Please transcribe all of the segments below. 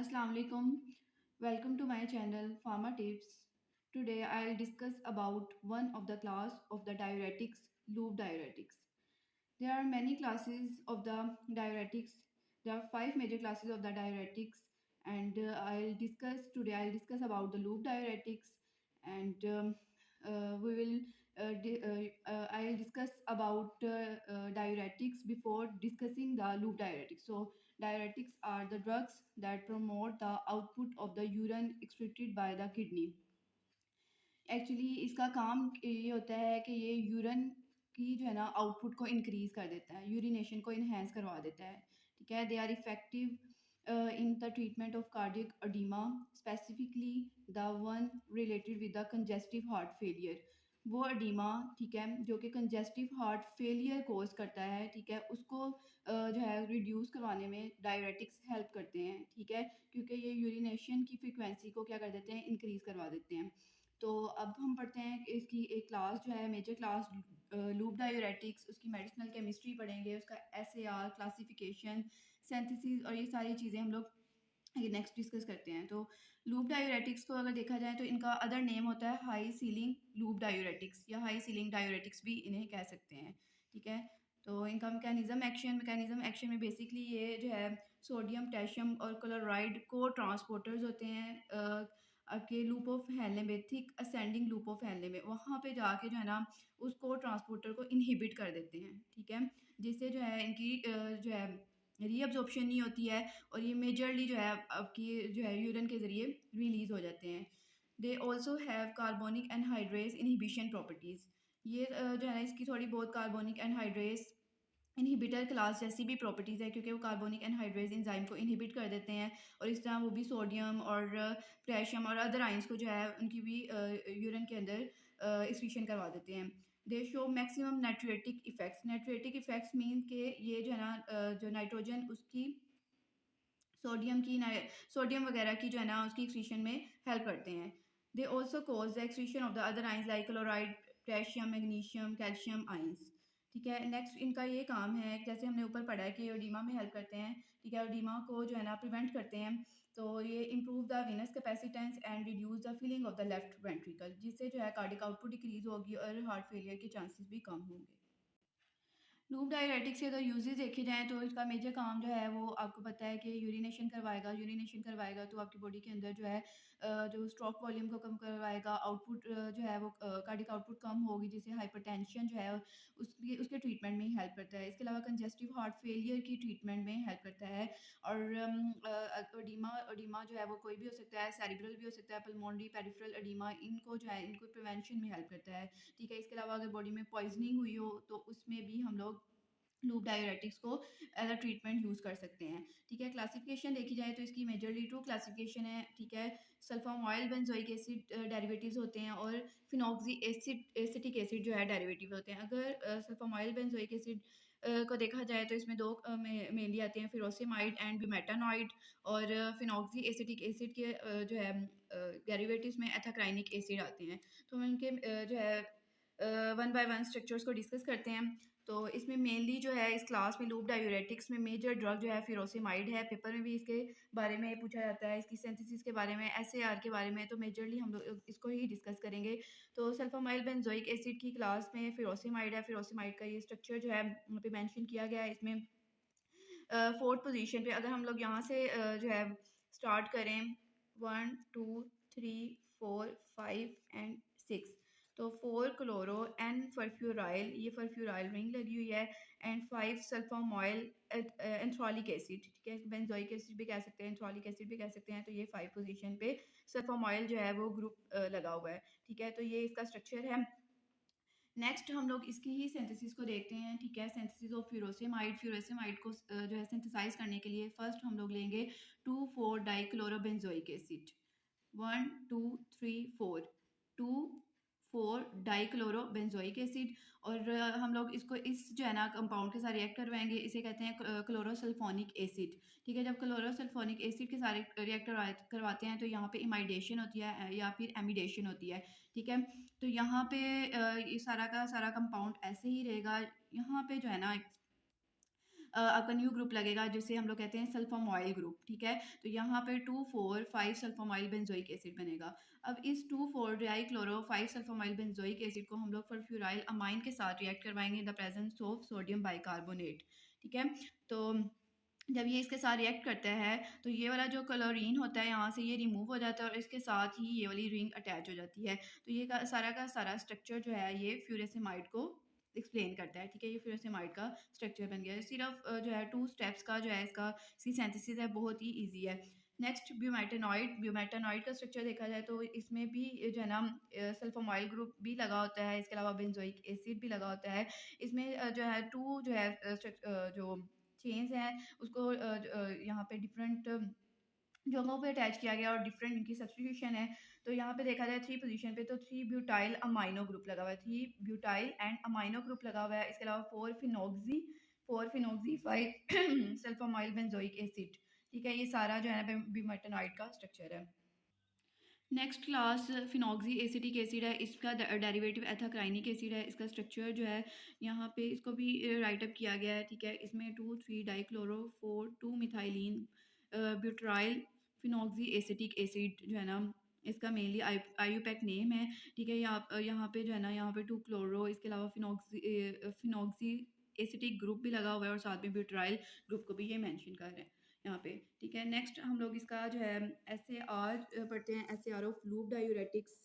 Assalamu alaikum. Welcome to my channel Pharma Tips. Today I'll discuss about one of the class of the diuretics, loop diuretics. There are many classes of the diuretics. There are five major classes of the diuretics, and I'll discuss about the loop diuretics, and we will I'll discuss about diuretics before discussing the loop diuretics. So diuretics are the drugs that promote the output of the urine excreted by the kidney. Actually इसका काम ये होता है कि ये urine की जो है ना आउटपुट को इंक्रीज कर देता है, यूरिनेशन को इन्हेंस करवा देता है। ठीक है, they are effective in the treatment of cardiac oedema, specifically the one related with the congestive heart failure. वो अडीमा, ठीक है, जो कि कंजेस्टिव हार्ट फेलियर कोज करता है, ठीक है, उसको जो है रिड्यूस करवाने में डायरेटिक्स हेल्प करते हैं। ठीक है, क्योंकि ये यूरिनेशन की फ्रिक्वेंसी को क्या कर देते हैं, इंक्रीज करवा देते हैं। तो अब हम पढ़ते हैं कि इसकी एक क्लास जो है मेजर क्लास लूप डायूरेटिक्स, उसकी मेडिसिनल केमिस्ट्री पढ़ेंगे, उसका एसएआर, क्लासिफिकेशन, सिंथेसिस और ये सारी चीज़ें हम लोग ये नेक्स्ट डिस्कस करते हैं। तो लूप डायूरेटिक्स को अगर देखा जाए तो इनका अदर नेम होता है हाई सीलिंग लूप डायूरेटिक्स या हाई सीलिंग डायूरेटिक्स भी इन्हें कह सकते हैं। ठीक है, तो इनका मैकेनिज्म एक्शन में बेसिकली ये जो है सोडियम, पोटेशियम और क्लोराइड को ट्रांसपोर्टर्स होते हैं आपके लूप ऑफ हेनले में, thick ascending loop of Henle में, वहाँ पे जाके जो है ना उसको ट्रांसपोर्टर को इनहिबिट कर देते हैं। ठीक है, जिससे जो है इनकी जो है रीअब्जॉर्प्शन नहीं होती है और ये मेजरली जो है आपकी जो है यूरिन के ज़रिए रिलीज़ हो जाते हैं। They also have carbonic anhydrase inhibition properties. ये जो है ना इसकी थोड़ी बहुत कार्बोनिक एनहाइड्रेस इनहिबिटर क्लास जैसी भी प्रॉपर्टीज़ है, क्योंकि वो कार्बोनिक एनहाइड्रेस एंजाइम को इनहिबिट कर देते हैं और इस तरह वो भी सोडियम और पोटेशियम और अदर आयंस को जो है उनकी भी यूरिन के अंदर एक्सक्रीशन करवा देते हैं। They show maximum natriuretic effects mean के ये जो है ना जो नाइट्रोजन उसकी सोडियम वगैरह की जो है ना उसकी एक्सक्रीशन में हेल्प करते हैं। They also cause the excretion of the other ions like chloride, potassium, magnesium, calcium ions. ठीक है, नेक्स्ट इनका ये काम है, जैसे हमने ऊपर पढ़ा है कि ओडीमा में हेल्प करते हैं। ठीक है, ओडीमा को जो है ना प्रिवेंट करते हैं। तो ये improve the Venus capacitance and reduce the feeling of the left ventricle, जिससे जो है कार्डिक आउटपुट डिक्रीज होगी और हार्ट फेलियर के चांसेस भी कम होंगे। लूप डायरेटिक्स के अगर यूजेस देखे जाएँ तो इसका मेजर काम जो है वो आपको पता है कि यूरिनेशन करवाएगा तो आपकी बॉडी के अंदर जो है जो स्ट्रोक वॉल्यूम को कम करवाएगा, आउटपुट जो है वो कार्डिक आउटपुट कम होगी, जिससे हाइपरटेंशन जो है उसकी उसके ट्रीटमेंट में हेल्प करता है। इसके अलावा कंजेस्टिव हार्ट फेलियर की ट्रीटमेंट में हेल्प करता है। और एडिमा एडिमा जो है वो कोई भी हो सकता है, सेरिब्रल भी हो सकता है, पल्मोनरी, पेरिफेरल एडिमा, इनको जो है इनको प्रिवेंशन में हेल्प करता है। ठीक है, इसके अलावा अगर बॉडी में पॉइजनिंग हुई हो तो उसमें भी हम लोग लूप डायरेटिक्स को एज अ ट्रीटमेंट यूज़ कर सकते हैं। ठीक है, क्लासिफिकेशन देखी जाए तो इसकी मेजरली टू क्लासिफिकेशन है। ठीक है, सल्फाम ऑयल बेंजोइक एसिड डेरिवेटिव्स होते हैं और फिनॉक्सी एसिटिक एसिड जो है डेरिवेटिव होते हैं। अगर सल्फाम ऑयल बेंजोइक एसिड को देखा जाए तो इसमें दो मेनली आते हैं, फिरोसेमाइड एंड ब्यूमेटानॉइड। और फिनॉक्सी एसिटिक एसिड के जो है डेरिवेटिव्स में एथाक्राइनिक एसिड आते हैं। तो हम इनके जो है वन बाय वन स्ट्रक्चर्स को डिस्कस करते हैं। तो इसमें मेनली जो है इस क्लास में लूप डायूरेटिक्स में मेजर ड्रग जो है फिरोसेमाइड है। पेपर में भी इसके बारे में पूछा जाता है, इसकी सिंथेसिस के बारे में, एसएआर के बारे में, तो मेजरली हम लोग इसको ही डिस्कस करेंगे। तो सल्फामाइल बेंजोइक एसिड की क्लास में फिरोसेमाइड है। फिरोसेमाइड का ये स्ट्रक्चर जो है यहाँ पे मेंशन किया गया है। इसमें फोर्थ पोजीशन पे अगर हम लोग यहाँ से जो है स्टार्ट करें 1 2 3 4 5 एंड 6, तो 4 क्लोरो एन फर्फ्यूराइल, ये फर्फ्यूराइल रिंग लगी हुई है, एंड 5 सल्फामॉयल एंथ्रोलिक एसिड। ठीक है, बेंजोइक एसिड भी कह सकते हैं, एंथ्रोलिक एसिड भी कह सकते हैं। तो ये 5 पोजीशन पे सल्फामॉयल जो है वो ग्रुप लगा हुआ है। ठीक है, तो ये इसका स्ट्रक्चर है। नेक्स्ट हम लोग इसकी ही सिंथेसिस को देखते हैं। ठीक है, सिंथेसिस ऑफ फ्यूरोसेमाइड को जो है सिंथेसाइज करने के लिए फर्स्ट हम लोग लेंगे 2,4 डाइक्लोरोबेंजोइक एसिड, 1 2 3 4, 2,4 डाइक्लोरोबेंजोइक एसिड। और हम लोग इसको इस जो है ना कंपाउंड के साथ रिएक्ट करवाएंगे, इसे कहते हैं क्लोरोसल्फोनिक एसिड। ठीक है, जब क्लोरोसल्फोनिक एसिड के सारे रिएक्ट करवाते हैं तो यहाँ पे इमाइडेशन होती है या फिर एमिडेशन होती है। ठीक है, तो यहाँ पे ये सारा का सारा कंपाउंड ऐसे ही रहेगा। यहाँ पे जो है ना आपका न्यू ग्रुप लगेगा जिसे हम लोग कहते हैं सल्फोमॉइल ग्रुप, ठीक है। तो यहाँ पे 2,4,5 सल्फोमॉइल बेंजोइक एसिड बनेगा। अब इस 2,4-डाइक्लोरो-5 सल्फोमॉइल बेंजोइक एसिड को हम लोग फुलफ्यूराइल अमाइन के साथ रिएक्ट करवाएंगे in the presence of sodium bicarbonate, ठीक है। तो जब ये इसके साथ रिएक्ट करता है तो ये वाला जो क्लोरीन होता है यहाँ से ये रिमूव हो जाता है और इसके साथ ही ये वाली रिंग अटैच हो जाती है। तो ये का सारा स्ट्रक्चर जो है ये फ्यूरेसेमाइड को एक्सप्लेन करता है, ठीक है। ये फ्यूरेसेमाइड का स्ट्रक्चर बन गया है। सिर्फ जो है 2 स्टेप्स का जो है इसकी सिंथेसिस है, बहुत ही ईजी है। नेक्स्ट ब्यूमेटानॉइड का स्ट्रक्चर देखा जाए तो इसमें भी जो है ना सल्फोमाइल ग्रुप भी लगा होता है, इसके अलावा बेंजोइक एसिड भी लगा होता है। इसमें जो है 2 जो है जो चेन्स हैं उसको यहाँ पे डिफरेंट जगहों पे अटैच किया गया और डिफरेंट इनकी सब्स्टिट्यूशन है। तो यहाँ पे देखा जाए 3 पोजीशन पे तो 3 ब्यूटाइल अमाइनो ग्रुप लगा हुआ है, 3 ब्यूटाइल एंड अमाइनो ग्रुप लगा हुआ है। इसके अलावा 4 फिनोक्सी 5 सल्फोमाइल बेंजोइक एसिड, ठीक है। ये सारा जो है ना ब्यूमेटानॉइड का स्ट्रक्चर है। Next class phenoxy acetic acid है, इसका डेरिवेटिव एथाक्राइनिक एसिड है। इसका स्ट्रक्चर जो है यहाँ पे इसको भी राइट अप किया गया है, ठीक है। इसमें 2,3-डाइक्लोरो 4 2 मिथाइलिन ब्यूटराइल फिनॉक्सी एसिटिक एसिड जो है ना इसका मेनली आईयूपैक नेम है, ठीक है। यहाँ पे जो है ना यहाँ पे 2 क्लोरो, इसके अलावा फिनॉक्सी एसिटिक ग्रुप भी लगा हुआ है और साथ में ब्यूटराइल ग्रुप को भी ये मेंशन कर रहे हैं यहाँ पे, ठीक है। नेक्स्ट हम लोग इसका जो है SAR पढ़ते हैं, SAR of loop diuretics.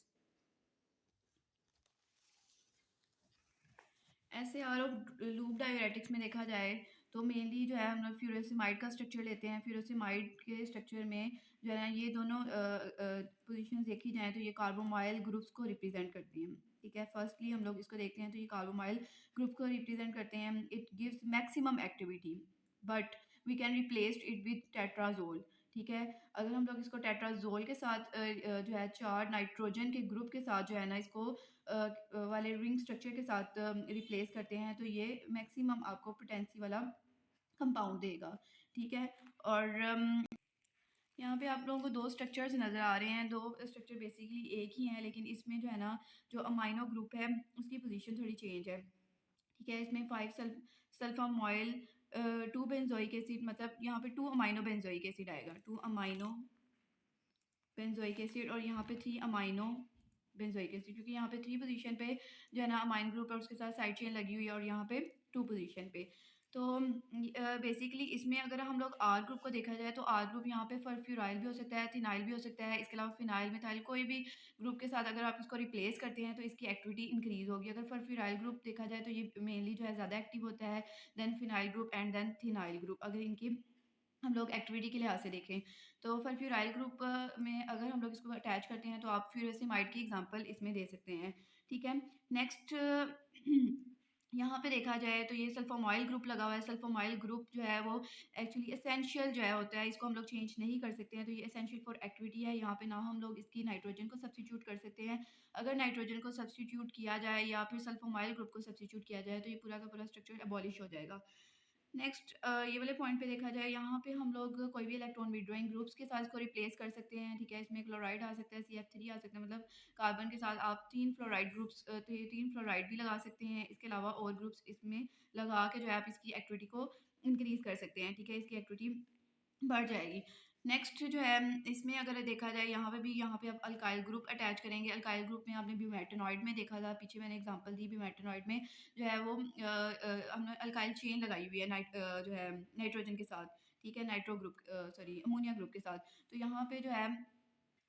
SAR of loop diuretics में देखा जाए तो मेनली जो है हम लोग फ्यूरेसिमाइड का स्ट्रक्चर लेते हैं। फ्यूरेसिमाइड के स्ट्रक्चर में जो है ना ये दोनों पोजीशन देखी जाए तो ये कार्बोमाइल ग्रुप्स को रिप्रेजेंट करती हैं, ठीक है। फर्स्टली हम लोग इसको देखते हैं तो ये कार्बोमाइल ग्रुप को रिप्रेजेंट करते हैं। It gives maximum activity but we can replace it with tetrazole, ठीक है। अगर हम लोग इसको टेट्राजोल के साथ जो है 4 नाइट्रोजन के ग्रुप के साथ जो है ना इसको वाले रिंग स्ट्रक्चर के साथ रिप्लेस करते हैं तो ये मैक्सिमम आपको पोटेंसी वाला कंपाउंड देगा, ठीक है। और यहाँ पे आप लोगों को 2 स्ट्रक्चर्स नज़र आ रहे हैं। 2 स्ट्रक्चर बेसिकली एक ही हैं लेकिन इसमें जो है ना जो अमाइनो ग्रुप है उसकी पोजीशन थोड़ी चेंज है, ठीक है। इसमें 5 सल्फामॉइल 2 बेंजोइक एसिड, मतलब यहाँ पे 2 अमाइनो बेंजोइक एसिड आएगा, 2 अमाइनो बेंजोइक एसिड और यहाँ पे 3 अमाइनो बेंजोइक एसिड, क्योंकि यहाँ पे 3 पोजीशन पे जो है ना अमाइन ग्रुप और उसके साथ साइड चेन लगी हुई है और यहाँ पे 2 पोजीशन पे। तो बेसिकली इसमें अगर हम लोग आर ग्रुप को देखा जाए तो आर ग्रुप यहाँ पे फुलफ्यूराइल भी हो सकता है, फिनाइल भी हो सकता है। इसके अलावा फिनाइल मिथाइल कोई भी ग्रुप के साथ अगर आप इसको रिप्लेस करते हैं तो इसकी एक्टिविटी इंक्रीज होगी। अगर फुलफ्यूराइल ग्रुप देखा जाए तो ये मेनली जो है ज़्यादा एक्टिव होता है, then phenyl group and then phenyl group अगर इनकी हम लोग एक्टिविटी के लिहाज से देखें। तो फुलफ्यूराइल ग्रुप में अगर हम लोग इसको अटैच करते हैं तो आप फ्यूरेसिमाइड की एग्जांपल इसमें दे सकते हैं, ठीक है। नेक्स्ट यहाँ पे देखा जाए तो ये सल्फोमाइल ग्रुप लगा हुआ है। सल्फोमाइल ग्रुप जो है वो एक्चुअली एसेंशियल जो है होता है, इसको हम लोग चेंज नहीं कर सकते हैं। तो ये एसेंशियल फॉर एक्टिविटी है। यहाँ पे ना हम लोग इसकी नाइट्रोजन को सब्स्टिट्यूट कर सकते हैं। अगर नाइट्रोजन को सब्स्टिट्यूट किया जाए या फिर सल्फोमाइल ग्रुप को सब्स्टिट्यूट किया जाए तो ये पूरा का पूरा स्ट्रक्चर एबॉलिश हो जाएगा। नेक्स्ट ये वाले पॉइंट पे देखा जाए यहाँ पे हम लोग कोई भी इलेक्ट्रॉन विड्रॉइंग ग्रुप्स के साथ इसको रिप्लेस कर सकते हैं, ठीक है। इसमें क्लोराइड आ सकता है, CF3 आ सकता है, मतलब कार्बन के साथ आप 3 फ्लोराइड ग्रुप्स 3 फ्लोराइड भी लगा सकते हैं। इसके अलावा और ग्रुप्स इसमें लगा के जो है आप इसकी एक्टिविटी को इंक्रीज कर सकते हैं, ठीक है। इसकी एक्टिविटी बढ़ जाएगी। नेक्स्ट जो है इसमें अगर देखा जाए यहाँ पे आप अल्काइल ग्रुप अटैच करेंगे। अल्काइल ग्रुप में आपने ब्यूमेटानॉइड में देखा था, पीछे मैंने एग्जांपल दी ब्यूमेटानॉइड में जो है वो हमने अल्काइल चेन लगाई हुई है जो है नाइट्रोजन के साथ, ठीक है। अमोनिया ग्रुप के साथ। तो यहाँ पे जो है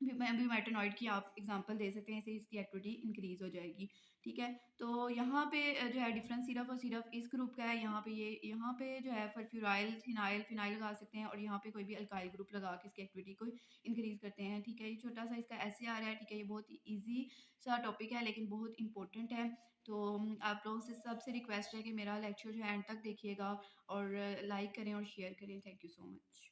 ब्यूमेटानॉइड की आप एग्जांपल दे सकते हैं, इससे इसकी एक्टिविटी इंक्रीज हो जाएगी, ठीक है। तो यहाँ पे जो है डिफरेंस सिर्फ इस ग्रुप का है। यहाँ पे जो है फुलफ्यूराइल फिनाइल लगा सकते हैं और यहाँ पे कोई भी अल्काइल ग्रुप लगा के इसकी एक्टिविटी को इंक्रीज करते हैं, ठीक है। ये छोटा सा इसका SAR है, ठीक है। ये बहुत ही ईजी सा टॉपिक है लेकिन बहुत इंपॉर्टेंट है। तो आप लोगों से सबसे रिक्वेस्ट है कि मेरा लेक्चर जो है एंड तक देखिएगा और लाइक करें और शेयर करें। Thank you so much.